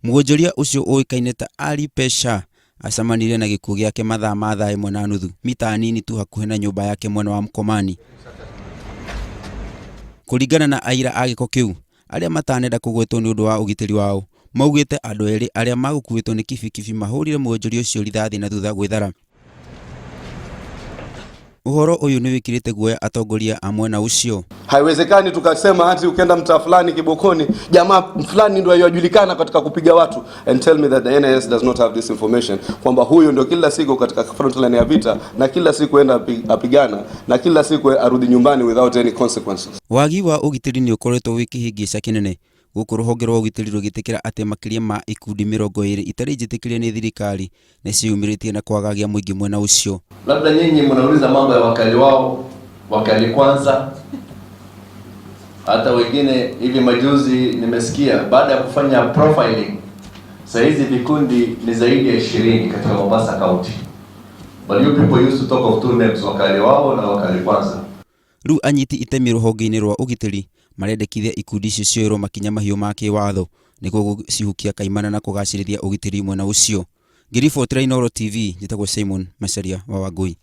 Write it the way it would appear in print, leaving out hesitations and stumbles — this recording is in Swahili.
Mwojoria ucio uikaine ta Ali Pesha acamanire na gikuo giake mathaa ma thaa 1:30 mita nini tu hakuhe na nyumba yake mwena wa Mkomani. Kuringana na aira a giko kiu, aria matanenda kugwetwo ni undu wa ugitiri wao, maugite andu eri aria magukuitwo ni kibikibi mahurire Mwojoria ucio rithathi na thutha gwithara. Uhoro uyu ni wikirite guoya atongoria a mwena ucio. Haiwezekani tukasema hati ukenda mtaa fulani Kibokoni jamaa fulani ndio yajulikana katika kupiga watu, and tell me that the NIS does not have this information, kwamba huyo ndio kila siku katika front line ya vita na kila siku enda apigana na kila siku arudi nyumbani without any consequences. Wagi wa ugitiri ni ukoretwo wikihingica kinene guku ruhonge rwa ugitiri rugitikira ati makiria ma ikundi 20 itari njitikirie ni thirikari na ciumiritie na kwagagia muingi mwena ucio. Labda nyinyi mnauliza mambo ya wakali wao, wakali kwanza. Hata wengine hivi majuzi nimesikia baada ya kufanya profiling, sasa hizi vikundi ni zaidi ya 20 katika Mombasa County. But you people used to talk of two names, wakali wao na wakali kwanza. Ru anyiti itemi ruhonge-ini rwa ugitiri marendekithia ikundi icio cioirwo makinya mahiu ma kiwatho niguo gucihukia kaimana na kugacirithia ugitiri mwena ucio. Ngiribotera Uhoro TV, njitagwo Simon Macharia wa Wangui.